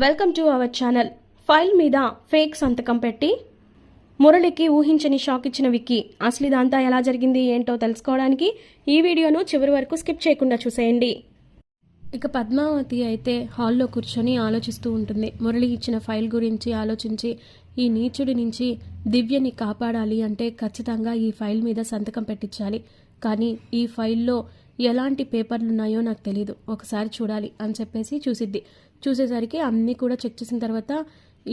Welcome to our channel. File మీద fake సంతకం పెట్టి మురళికి ఊహించని షాక్ ఇచ్చిన విక్కీ. అసలు ఇదంతా ఎలా జరిగింది ఏంటో తెలుసుకోవడానికి ఈ వీడియోను చివరి వరకు స్కిప్ చేయకుండా చూసేయండి. ఇక పద్మావతి అయితే హాల్లో కూర్చొని ఆలోచిస్తూ ఉంటుంది. మురళి ఇచ్చిన ఫైల్ గురించి ఆలోచించి ఈ నీచుడి నుంచి దివ్యని కాపాడాలి అంటే ఖచ్చితంగా ఈ ఫైల్ మీద సంతకం పెట్టించాలి. కానీ ఈ ఫైల్లో ఎలాంటి పేపర్లు ఉన్నాయో నాకు తెలీదు, ఒకసారి చూడాలి అని చెప్పేసి చూసేసరికి అన్నీ కూడా చెక్ చేసిన తర్వాత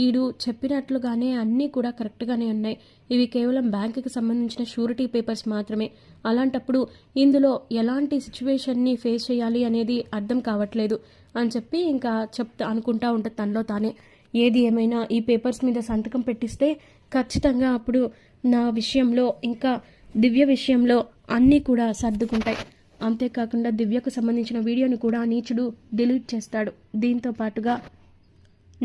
ఈడు చెప్పినట్లుగానే అన్నీ కూడా కరెక్ట్గానే ఉన్నాయి. ఇవి కేవలం బ్యాంకుకి సంబంధించిన షూరిటీ పేపర్స్ మాత్రమే. అలాంటప్పుడు ఇందులో ఎలాంటి సిచ్యువేషన్ని ఫేస్ చేయాలి అనేది అర్థం కావట్లేదు అని చెప్పి ఇంకా అనుకుంటా ఉంటుంది తనలో తానే. ఏది ఏమైనా ఈ పేపర్స్ మీద సంతకం పెట్టిస్తే ఖచ్చితంగా అప్పుడు నా విషయంలో ఇంకా దివ్య విషయంలో అన్నీ కూడా సర్దుకుంటాయి. అంతేకాకుండా దివ్యకు సంబంధించిన వీడియోని కూడా నీచుడు డిలీట్ చేస్తాడు. దీంతో పాటుగా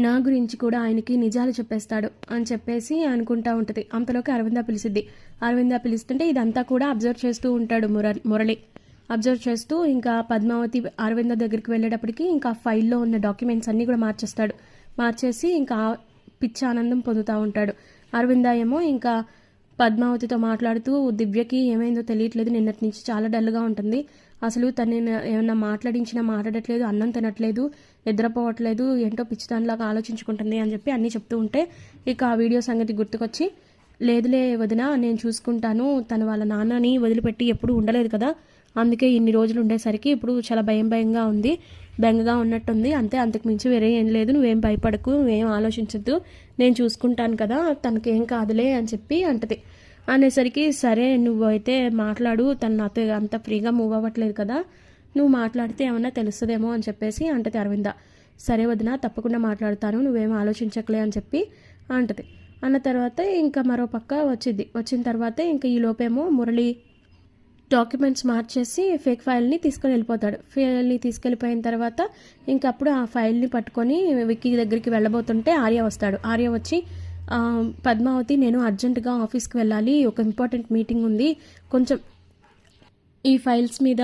నా గురించి కూడా ఆయనకి నిజాలు చెప్పేస్తాడు అని చెప్పేసి అనుకుంటా ఉంటుంది. అంతలోకి అరవింద పిలిచిద్ది. అరవింద పిలుస్తుంటే ఇదంతా కూడా అబ్జర్వ్ చేస్తూ ఉంటాడు మురళి. అబ్జర్వ్ చేస్తూ ఇంకా పద్మావతి అరవింద దగ్గరికి వెళ్ళేటప్పటికి ఇంకా ఫైల్లో ఉన్న డాక్యుమెంట్స్ అన్నీ కూడా మార్చేసి ఇంకా పిచ్చి ఆనందం పొందుతూ ఉంటాడు. అరవింద ఏమో ఇంకా పద్మావతితో మాట్లాడుతూ దివ్యకి ఏమైందో తెలియట్లేదు, నిన్నటి నుంచి చాలా డల్గా ఉంటుంది, అసలు తను ఏమన్నా మాట్లాడట్లేదు, అన్నం తినట్లేదు, నిద్రపోవట్లేదు, ఏంటో పిచ్చిదానిలాగా ఆలోచించుకుంటుంది అని చెప్పి అన్నీ చెప్తూ ఉంటే ఇక ఆ వీడియో సంగతి గుర్తుకొచ్చి, లేదులే వదిన నేను చూసుకుంటాను, తను వాళ్ళ నాన్నని వదిలిపెట్టి ఎప్పుడు ఉండలేదు కదా, అందుకే ఇన్ని రోజులు ఉండేసరికి ఇప్పుడు చాలా భయంగా ఉంది, బెంగగా ఉన్నట్టుంది, అంతే, అంతకు మించి వేరే ఏం లేదు, నువ్వేం భయపడకు, నువ్వేం ఆలోచించద్దు, నేను చూసుకుంటాను కదా, తనకేం కాదులే అని చెప్పి అంటది. అనేసరికి సరే నువ్వు అయితే మాట్లాడు, తను నాతో అంత ఫ్రీగా మూవ్ అవ్వట్లేదు కదా, నువ్వు మాట్లాడితే ఏమన్నా తెలుస్తుందేమో అని చెప్పేసి అంటది అరవింద. సరే వదిన తప్పకుండా మాట్లాడతాను, నువ్వేం ఆలోచించకలే అని చెప్పి అంటది. అన్న తర్వాత ఇంకా మరో పక్క వచ్చిన తర్వాత ఇంకా ఈ లోపేమో మురళి డాక్యుమెంట్స్ మార్చేసి ఫేక్ ఫైల్ని తీసుకొని వెళ్ళిపోతాడు. ఫైల్ని తీసుకెళ్ళిపోయిన తర్వాత ఇంకప్పుడు ఆ ఫైల్ని పట్టుకొని విక్కీ దగ్గరికి వెళ్ళబోతుంటే ఆర్య వస్తాడు. ఆర్య వచ్చి పద్మావతి నేను అర్జెంటుగా ఆఫీస్కి వెళ్ళాలి, ఒక ఇంపార్టెంట్ మీటింగ్ ఉంది, కొంచెం ఈ ఫైల్స్ మీద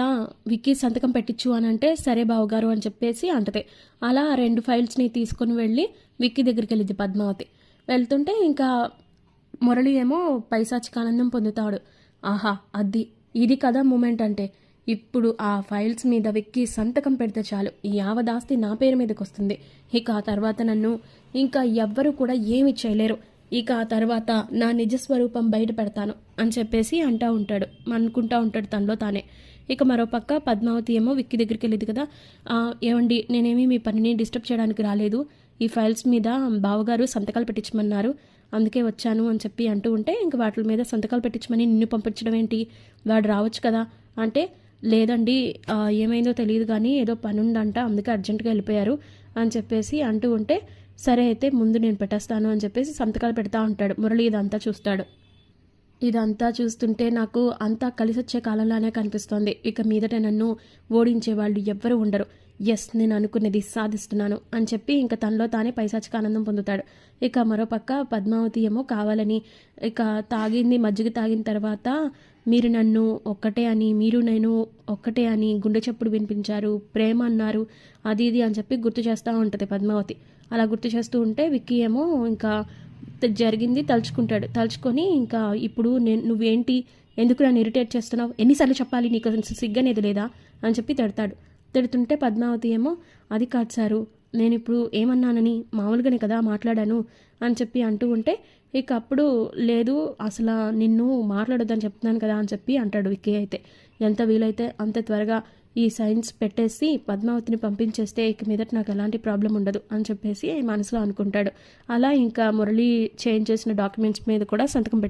విక్కీ సంతకం పెట్టించు అని అంటే సరే బావగారు అని చెప్పేసి అంటది. అలా 2 ఫైల్స్ని తీసుకొని వెళ్ళి విక్కీ దగ్గరికి వెళ్ళింది పద్మావతి. వెళ్తుంటే ఇంకా మురళి ఏమో పైశాచిక ఆనందం పొందుతాడు. ఆహా ఇది కదా మూమెంట్ అంటే, ఇప్పుడు ఆ ఫైల్స్ మీద విక్కీ సంతకం పెడితే చాలు, ఈ యావదాస్తి నా పేరు మీదకి వస్తుంది, ఇక ఆ తర్వాత నన్ను ఇంకా ఎవ్వరూ కూడా ఏమి చేయలేరు, ఇక ఆ తర్వాత నా నిజస్వరూపం బయట పెడతాను అని చెప్పేసి అనుకుంటా ఉంటాడు తనలో తానే. ఇక మరోపక్క పద్మావతి ఏమో విక్కీ దగ్గరికి వెళ్ళేది కదా, ఏమండి నేనేమి మీ పనిని డిస్టర్బ్ చేయడానికి రాలేదు, ఈ ఫైల్స్ మీద బావగారు సంతకాలు పెట్టించమన్నారు, అందుకే వచ్చాను అని చెప్పి అంటూ ఉంటే ఇంక వాటి మీద సంతకాలు పెట్టించమని నిన్ను పంపించడం ఏంటి, వాడు రావచ్చు కదా అంటే లేదండి ఏమైందో తెలియదు కానీ ఏదో పని ఉందంట, అందుకే అర్జెంటుగా వెళ్ళిపోయారు అని చెప్పేసి అంటూ ఉంటే సరే అయితే ముందు నేను పెట్టేస్తాను అని చెప్పేసి సంతకాలు పెడతా ఉంటాడు. మురళి ఇదంతా చూస్తుంటే నాకు అంతా కలిసొచ్చే కాలంలానే కనిపిస్తోంది, ఇక మీదట నన్ను ఓడించే వాళ్ళు ఎవ్వరూ ఉండరు, ఎస్ నేను అనుకున్నది సాధిస్తున్నాను అని చెప్పి ఇంకా తనలో తానే పైశాచిక ఆనందం పొందుతాడు. ఇక మరోపక్క పద్మావతి ఏమో కావాలని ఇక మజ్జిగ తాగిన తర్వాత మీరు నన్ను ఒక్కటే అని, మీరు నేను ఒక్కటే అని గుండె చప్పుడు వినిపించారు, ప్రేమ అన్నారు, అది ఇది అని చెప్పి గుర్తు చేస్తూ ఉంటుంది పద్మావతి. అలా గుర్తు చేస్తూ ఉంటే విక్కీ ఏమో ఇంకా జరిగింది తలుచుకొని ఇంకా ఇప్పుడు నువ్వేంటి, ఎందుకు నన్ను ఇరిటేట్ చేస్తున్నావు, ఎన్నిసార్లు చెప్పాలి, నీకు సిగ్గనేది లేదా అని చెప్పి తిడుతుంటే పద్మావతి ఏమో అది కాదు సారు, నేను ఇప్పుడు ఏమన్నానని మామూలుగానే కదా మాట్లాడాను అని చెప్పి అంటూ ఉంటే ఇక అప్పుడు లేదు అసలు నిన్ను మాట్లాడొద్దని చెప్తున్నాను కదా అని చెప్పి అంటాడు విక్కీ. అయితే ఎంత వీలైతే అంత త్వరగా ఈ సైన్స్ పెట్టేసి పద్మావతిని పంపించేస్తే ఇక మీదట నాకు ఎలాంటి ప్రాబ్లం ఉండదు అని చెప్పేసి మనసులో అనుకుంటాడు. అలా ఇంకా మురళి చేంజ్ చేసిన డాక్యుమెంట్స్ మీద కూడా సంతకం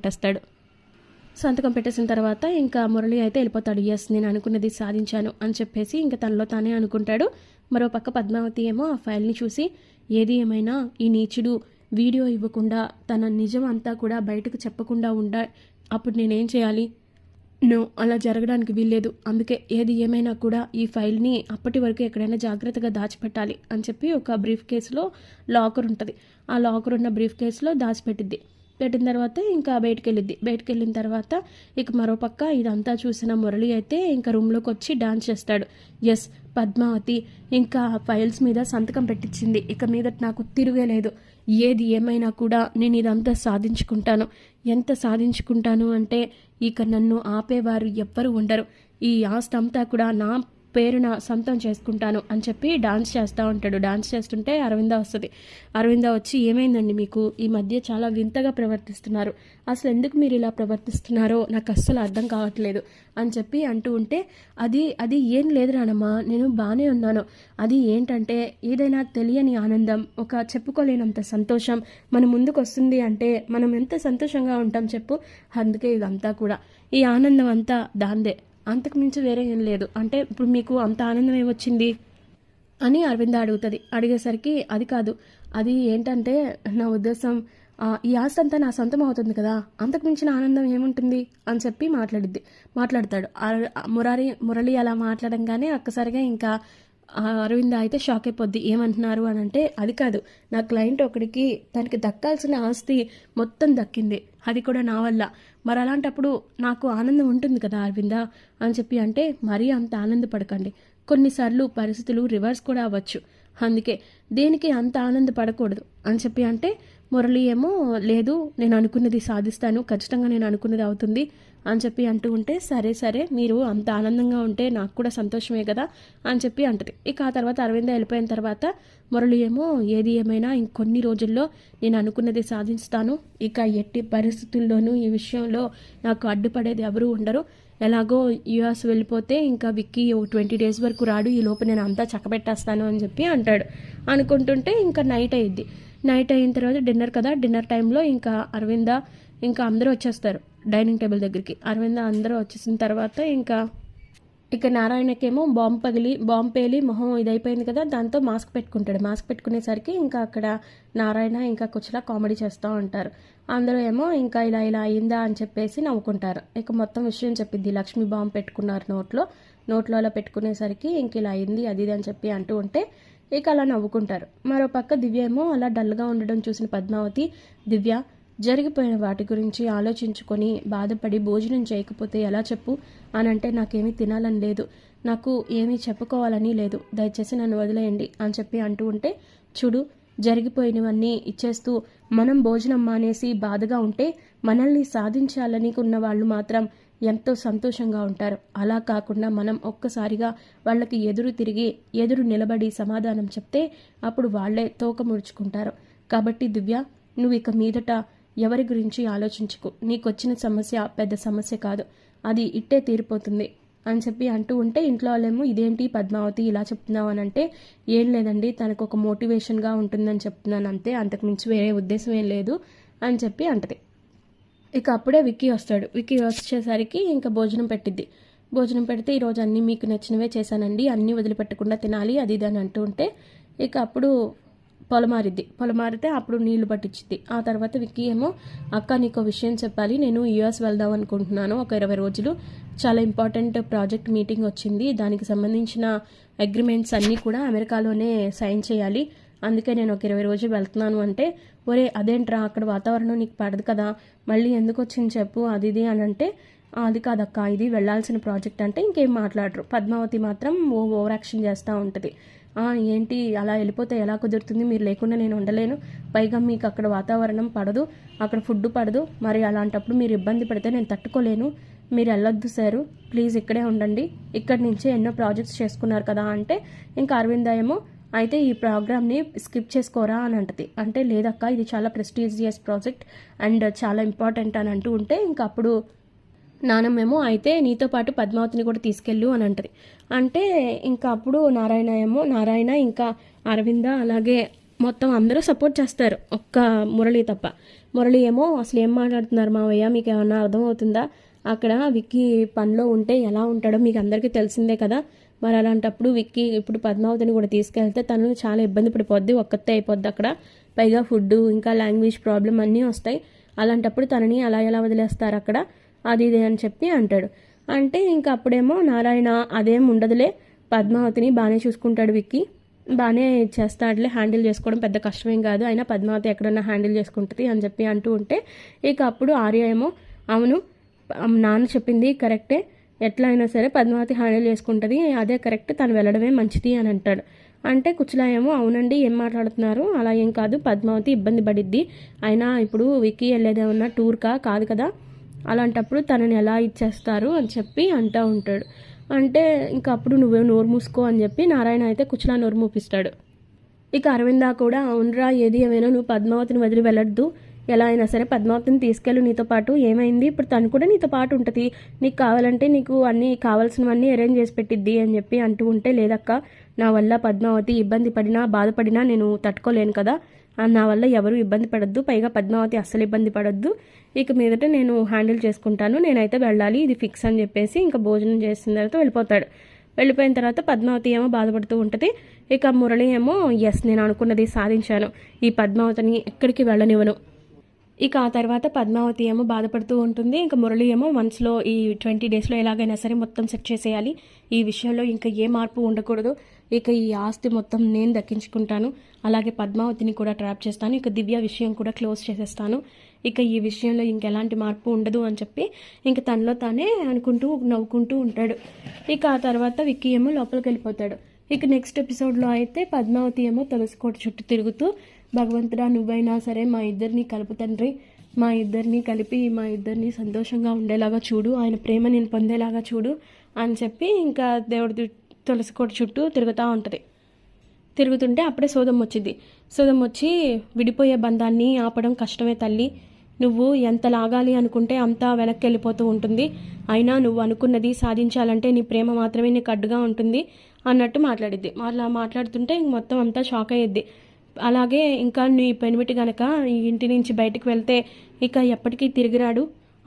పెట్టేసిన తర్వాత ఇంకా మురళి అయితే వెళ్ళిపోతాడు. ఎస్ నేను అనుకున్నది సాధించాను అని చెప్పేసి ఇంకా తనలో తానే అనుకుంటాడు. మరోపక్క పద్మావతి ఏమో ఆ ఫైల్ని చూసి ఏది ఏమైనా ఈ నీచుడు వీడియో ఇవ్వకుండా తన నిజం అంతా కూడా బయటకు చెప్పకుండా అప్పుడు నేనేం చేయాలి, అలా జరగడానికి వీల్లేదు, అందుకే ఏది ఏమైనా కూడా ఈ ఫైల్ని అప్పటి వరకు ఎక్కడైనా జాగ్రత్తగా దాచిపెట్టాలి అని చెప్పి ఒక బ్రీఫ్ కేసులో లాకర్ ఉంటుంది, ఆ లాకర్ ఉన్న బ్రీఫ్ కేసులో దాచిపెట్టిద్ది. పెట్టిన తర్వాత ఇంకా బయటికి వెళ్ళిన తర్వాత ఇక మరోపక్క ఇదంతా చూసిన మురళి అయితే ఇంకా రూమ్లోకి వచ్చి డాన్స్ చేస్తాడు. ఎస్, పద్మావతి ఇంకా ఫైల్స్ మీద సంతకం పెట్టించింది. ఇక మీదట నాకు తిరగలేదు. ఏది ఏమైనా కూడా నేను ఇదంతా సాధించుకుంటాను. ఎంత సాధించుకుంటాను అంటే ఇక నన్ను ఆపేవారు ఎవ్వరు ఉండరు. ఈ ఆస్తి అంతా కూడా నా పేరున సొంతం చేసుకుంటాను అని చెప్పి డాన్స్ చేస్తూ ఉంటాడు. డాన్స్ చేస్తుంటే అరవింద వస్తుంది. అరవింద వచ్చి, ఏమైందండి మీకు ఈ మధ్య చాలా వింతగా ప్రవర్తిస్తున్నారు, అసలు ఎందుకు మీరు ఇలా ప్రవర్తిస్తున్నారో నాకు అస్సలు అర్థం కావట్లేదు అని చెప్పి అంటూ ఉంటే, అది ఏం లేదు రానమ్మా, నేను బాగానే ఉన్నాను. అది ఏంటంటే ఏదైనా తెలియని ఆనందం, ఒక చెప్పుకోలేనంత సంతోషం మన ముందుకు వస్తుంది అంటే మనం ఎంత సంతోషంగా ఉంటాం చెప్పు. అందుకే ఇదంతా కూడా, ఈ ఆనందం అంతా దాందే, అంతకు మించి వేరే ఏం లేదు. అంటే ఇప్పుడు మీకు అంత ఆనందం ఏమొచ్చింది అని అరవింద అడుగుతుంది. అడిగేసరికి అది కాదు, అది ఏంటంటే నా ఉద్దేశం ఈ ఆస్తి అంతా నా సొంతం అవుతుంది కదా, అంతకు మించిన ఆనందం ఏముంటుంది అని చెప్పి మాట్లాడతాడు. మురళి అలా మాట్లాడంగానే ఒక్కసారిగా ఇంకా అరవింద అయితే షాక్ అయిపోద్ది. ఏమంటున్నారు అని అంటే, అది కాదు, నా క్లయింట్ ఒకడికి తనకి దక్కాల్సిన ఆస్తి మొత్తం దక్కింది, అది కూడా నా వల్ల. మరి అలాంటప్పుడు నాకు ఆనందం ఉంటుంది కదా అరవింద అని చెప్పి అంటే, మరీ అంత ఆనందపడకండి, కొన్నిసార్లు పరిస్థితులు రివర్స్ కూడా అవ్వచ్చు, అందుకే దేనికి అంత ఆనందపడకూడదు అని చెప్పి అంటే, మురళి ఏమో లేదు, నేను అనుకున్నది సాధిస్తాను, ఖచ్చితంగా నేను అనుకున్నది అవుతుంది అని చెప్పి అంటూ ఉంటే, సరే మీరు అంత ఆనందంగా ఉంటే నాకు కూడా సంతోషమే కదా అని చెప్పి అంటది. ఇక ఆ తర్వాత అరవింద వెళ్ళిపోయిన తర్వాత మురళి ఏమో, ఏది ఏమైనా ఇంకొన్ని రోజుల్లో నేను అనుకున్నది సాధిస్తాను, ఇక ఎట్టి పరిస్థితుల్లోనూ ఈ విషయంలో నాకు అడ్డుపడేది ఎవరూ ఉండరు, ఎలాగో యుఎస్ వెళ్ళిపోతే ఇంకా విక్కీ 20 days వరకు రాడు, ఈ లోపు నేను అంతా చక్కబెట్టేస్తాను అని చెప్పి అంటాడు. అనుకుంటుంటే ఇంకా నైట్ అయిన తర్వాత డిన్నర్ కదా, డిన్నర్ టైంలో ఇంకా అరవింద ఇంకా అందరూ వచ్చేస్తారు డైనింగ్ టేబుల్ దగ్గరికి. అరవింద అందరూ వచ్చేసిన తర్వాత ఇక నారాయణకేమో బాంబు పేలి మొహం ఇదైపోయింది కదా, దాంతో మాస్క్ పెట్టుకుంటాడు. మాస్క్ పెట్టుకునేసరికి ఇంకా అక్కడ నారాయణ ఇంకా కుచలా కామెడీ చేస్తూ ఉంటారు. అందరూ ఏమో ఇంకా ఇలా అయిందా అని చెప్పేసి నవ్వుకుంటారు. ఇక మొత్తం విషయం చెప్పిద్ది, లక్ష్మి బాంబు పెట్టుకున్నారు నోట్లో అలా పెట్టుకునేసరికి ఇంక ఇలా అయింది అది అని చెప్పి అంటూ ఉంటే ఇక అలా నవ్వుకుంటారు. మరో పక్క దివ్య ఏమో అలా డల్గా ఉండడం చూసిన పద్మావతి, దివ్య జరిగిపోయిన వాటి గురించి ఆలోచించుకొని బాధపడి భోజనం చేయకపోతే ఎలా చెప్పు అని అంటే, నాకేమీ తినాలని లేదు, నాకు ఏమీ చెప్పుకోవాలని లేదు, దయచేసి నన్ను వదిలేయండి అని చెప్పి అంటూ ఉంటే, చూడు, జరిగిపోయినవన్నీ ఇచ్చేస్తూ మనం భోజనం మానేసి బాధగా ఉంటే మనల్ని సాధించాలని ఉన్న వాళ్ళు మాత్రం ఎంతో సంతోషంగా ఉంటారు. అలా కాకుండా మనం ఒక్కసారిగా వాళ్ళకి ఎదురు నిలబడి సమాధానం చెప్తే అప్పుడు వాళ్లే తోక ముడుచుకుంటారు. కాబట్టి దివ్య, నువ్వు ఇక మీదట ఎవరి గురించి ఆలోచించుకు, నీకొచ్చిన సమస్య పెద్ద సమస్య కాదు, అది ఇట్టే తీరిపోతుంది అని చెప్పి అంటూ ఉంటే, ఇంట్లో వాళ్ళేమో ఇదేంటి పద్మావతి ఇలా చెప్తున్నావు అని అంటే, ఏం లేదండి, తనకు ఒక మోటివేషన్గా ఉంటుందని చెప్తున్నాను అంతే, అంతకుమించి వేరే ఉద్దేశం ఏం లేదు అని చెప్పి అంటది. ఇక అప్పుడే విక్కీ వస్తాడు. విక్కీ వచ్చేసరికి ఇంకా భోజనం పెడితే, ఈరోజు అన్నీ మీకు నచ్చినవే చేశానండి, అన్నీ వదిలిపెట్టకుండా తినాలి అది ఇది అని అంటూ ఉంటే, ఇక అప్పుడు పొలమారితే అప్పుడు నీళ్లు పట్టించిద్ది. ఆ తర్వాత విక్కీ ఏమో, అక్క నీకు విషయం చెప్పాలి, నేను యుఎస్ వెళ్దాం అనుకుంటున్నాను ఒక 20 రోజులు, చాలా ఇంపార్టెంట్ ప్రాజెక్ట్ మీటింగ్ వచ్చింది, దానికి సంబంధించిన అగ్రిమెంట్స్ అన్నీ కూడా అమెరికాలోనే సైన్ చేయాలి, అందుకే నేను ఒక 20 రోజులు వెళ్తున్నాను అంటే, ఒరే అదేంట్రా, అక్కడ వాతావరణం నీకు పడదు కదా, మళ్ళీ ఎందుకు వచ్చింది చెప్పు అది ఇది అని అంటే, అది కాదక్క, ఇది వెళ్లాల్సిన ప్రాజెక్ట్ అంటే ఇంకేం మాట్లాడరు. పద్మావతి మాత్రం ఓవర్ యాక్షన్ చేస్తూ ఉంటుంది. ఏంటి అలా వెళ్ళిపోతే ఎలా కుదురుతుంది, మీరు లేకుండా నేను ఉండలేను, పైగా మీకు అక్కడ వాతావరణం పడదు, అక్కడ ఫుడ్ పడదు, మరి అలాంటప్పుడు మీరు ఇబ్బంది పడితే నేను తట్టుకోలేను, మీరు వెళ్ళొద్దు సారు, ప్లీజ్ ఇక్కడే ఉండండి, ఇక్కడి నుంచే ఎన్నో ప్రాజెక్ట్స్ చేసుకున్నారు కదా అంటే, ఇంకా అరవింద ఏమో, అయితే ఈ ప్రోగ్రామ్ని స్కిప్ చేసుకోరా అని అంటది. అంటే లేదక్క, ఇది చాలా ప్రెస్టీజియస్ ప్రాజెక్ట్ అండ్ చాలా ఇంపార్టెంట్ అని అంటూ ఉంటే, ఇంకా అప్పుడు నానమ్మేమో, అయితే నీతో పాటు పద్మావతిని కూడా తీసుకెళ్ళు అని అంటది. అంటే ఇంకా అప్పుడు నారాయణ ఇంకా అరవింద అలాగే మొత్తం అందరూ సపోర్ట్ చేస్తారు, ఒక్క మురళి తప్ప. మురళి ఏమో, అసలు ఏం మాట్లాడుతున్నారు మావయ్య, మీకు ఏమన్నా అర్థమవుతుందా, అక్కడ విక్కీ పనిలో ఉంటే ఎలా ఉంటాడో మీకు అందరికీ తెలిసిందే కదా, మరి అలాంటప్పుడు విక్కీ ఇప్పుడు పద్మావతిని కూడా తీసుకెళ్తే తను చాలా ఇబ్బంది పడిపోద్ది, ఒక్కతే అయిపోద్ది అక్కడ, పైగా ఫుడ్ ఇంకా లాంగ్వేజ్ ప్రాబ్లం అన్నీ వస్తాయి, అలాంటప్పుడు తనని అలా ఎలా వదిలేస్తారు అక్కడ అది ఇది అని చెప్పి అంటాడు. అంటే ఇంకా అప్పుడేమో నారాయణ, అదేం ఉండదులే, పద్మావతిని బాగానే చూసుకుంటాడు విక్కీ, బాగానే చేస్తాడులే, హ్యాండిల్ చేసుకోవడం పెద్ద కష్టమేం కాదు, అయినా పద్మావతి ఎక్కడన్నా హ్యాండిల్ చేసుకుంటుంది అని చెప్పి అంటూ ఉంటే ఇక అప్పుడు ఆర్య ఏమో అవును నాన్న చెప్పింది కరెక్టే, ఎట్లా అయినా సరే పద్మావతి హ్యాండిల్ చేసుకుంటుంది, అదే కరెక్ట్, తను వెళ్ళడమే మంచిది అని అంటాడు. అంటే కుచలా ఏమో అవునండి ఏం మాట్లాడుతున్నారు, అలా ఏం కాదు, పద్మావతి ఇబ్బంది పడిద్ది, అయినా ఇప్పుడు విక్కీ వెళ్ళేదేమన్నా టూర్కా కాదు కదా, అలాంటప్పుడు తనని ఎలా ఇచ్చేస్తారు అని చెప్పి అంటూ ఉంటాడు. అంటే ఇంకా అప్పుడు నువ్వే నోరు మూసుకో అని చెప్పి నారాయణ అయితే కుచలా నోరు మూపిస్తాడు. ఇక అరవింద కూడా అవునరా ఏది ఏమైనా నువ్వు పద్మావతిని వదిలి వెళ్ళొద్దు, ఎలా అయినా సరే పద్మావతిని తీసుకెళ్ళు నీతో పాటు, ఏమైంది ఇప్పుడు తను కూడా నీతో పాటు ఉంటుంది, నీకు కావాలంటే నీకు అన్నీ కావాల్సినవన్నీ అరేంజ్ చేసి పెట్టిద్ది అని చెప్పి అంటూ ఉంటే లేదక్క నా వల్ల పద్మావతి ఇబ్బంది పడినా బాధపడినా నేను తట్టుకోలేను కదా, నా వల్ల ఎవరు ఇబ్బంది పడద్దు, పైగా పద్మావతి అస్సలు ఇబ్బంది పడద్దు, ఇక మీదట నేను హ్యాండిల్ చేసుకుంటాను, నేనైతే వెళ్ళాలి ఇది ఫిక్స్ అని చెప్పేసి ఇంకా భోజనం చేసిన తర్వాత వెళ్ళిపోతాడు. వెళ్ళిపోయిన తర్వాత పద్మావతి ఏమో బాధపడుతూ ఉంటుంది. ఇక మురళి ఏమో ఎస్ నేను అనుకున్నది సాధించాను, ఈ పద్మావతిని ఎక్కడికి వెళ్ళనివ్వను. ఇక ఆ తర్వాత పద్మావతి ఏమో బాధపడుతూ ఉంటుంది. ఇంకా మురళి ఏమో మనసులో ఈ 20 డేస్లో ఎలాగైనా సరే మొత్తం సెట్ చేసేయాలి, ఈ విషయంలో ఇంకా ఏ మార్పు ఉండకూడదు, ఇక ఈ ఆస్తి మొత్తం నేను దక్కించుకుంటాను, అలాగే పద్మావతిని కూడా ట్రాప్ చేస్తాను, ఇక దివ్య విషయం కూడా క్లోజ్ చేసేస్తాను, ఇక ఈ విషయంలో ఇంకెలాంటి మార్పు ఉండదు అని చెప్పి ఇంక తనలో తానే అనుకుంటూ నవ్వుకుంటూ ఉంటాడు. ఇక ఆ తర్వాత విక్కీ ఏమో లోపలికి వెళ్ళిపోతాడు. ఇక నెక్స్ట్ ఎపిసోడ్లో అయితే పద్మావతి ఏమో తులసి కోట చుట్టూ తిరుగుతూ భగవంతుడా నువ్వైనా సరే మా ఇద్దరిని కలుపు తండ్రి, మా ఇద్దరిని కలిపి మా ఇద్దరిని సంతోషంగా ఉండేలాగా చూడు, ఆయన ప్రేమ నేను పొందేలాగా చూడు అని చెప్పి ఇంకా దేవుడి తులసి కోట చుట్టూ తిరుగుతూ ఉంటుంది. తిరుగుతుంటే అప్పుడే సోదం వచ్చింది. సోదం వచ్చి విడిపోయే బంధాన్ని ఆపడం కష్టమే తల్లి, నువ్వు ఎంత లాగాలి అనుకుంటే అంత వెనక్కి వెళ్ళిపోతూ ఉంటుంది, అయినా నువ్వు అనుకున్నది సాధించాలంటే నీ ప్రేమ మాత్రమే నీకు అడ్డుగా ఉంటుంది అన్నట్టు మాట్లాడిద్ది. అలా మాట్లాడుతుంటే మొత్తం అంతా షాక్ అయ్యిద్ది. అలాగే ఇంకా నీ పెనిమిటి గనక ఈ ఇంటి నుంచి బయటికి వెళ్తే ఇక ఎప్పటికీ తిరిగిరాడు,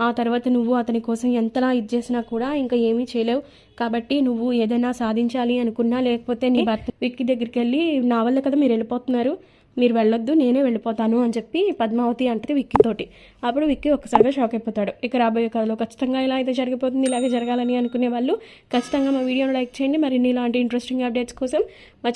ఆ తర్వాత నువ్వు అతని కోసం ఎంతలా ఇచ్చేసినా కూడా ఇంకా ఏమీ చేయలేవు, కాబట్టి నువ్వు ఏదైనా సాధించాలి అనుకున్నా లేకపోతే నీ భర్త విక్కీ దగ్గరికి వెళ్ళి నా వల్ల కదా మీరు వెళ్ళిపోతున్నారు, మీరు వెళ్ళొద్దు నేనే వెళ్ళిపోతాను అని చెప్పి పద్మావతి అంటది విక్కీతోటి. అప్పుడు విక్కీ ఒక్కసారిగా షాక్ అయిపోతాడు. ఇక రాబోయే కథలో ఖచ్చితంగా ఇలా అయితే జరిగిపోతుంది, ఇలాగే జరగాలని అనుకునే వాళ్ళు ఖచ్చితంగా మా వీడియోను లైక్ చేయండి. మరిన్ని ఇలాంటి ఇంట్రెస్టింగ్ అప్డేట్స్ కోసం మా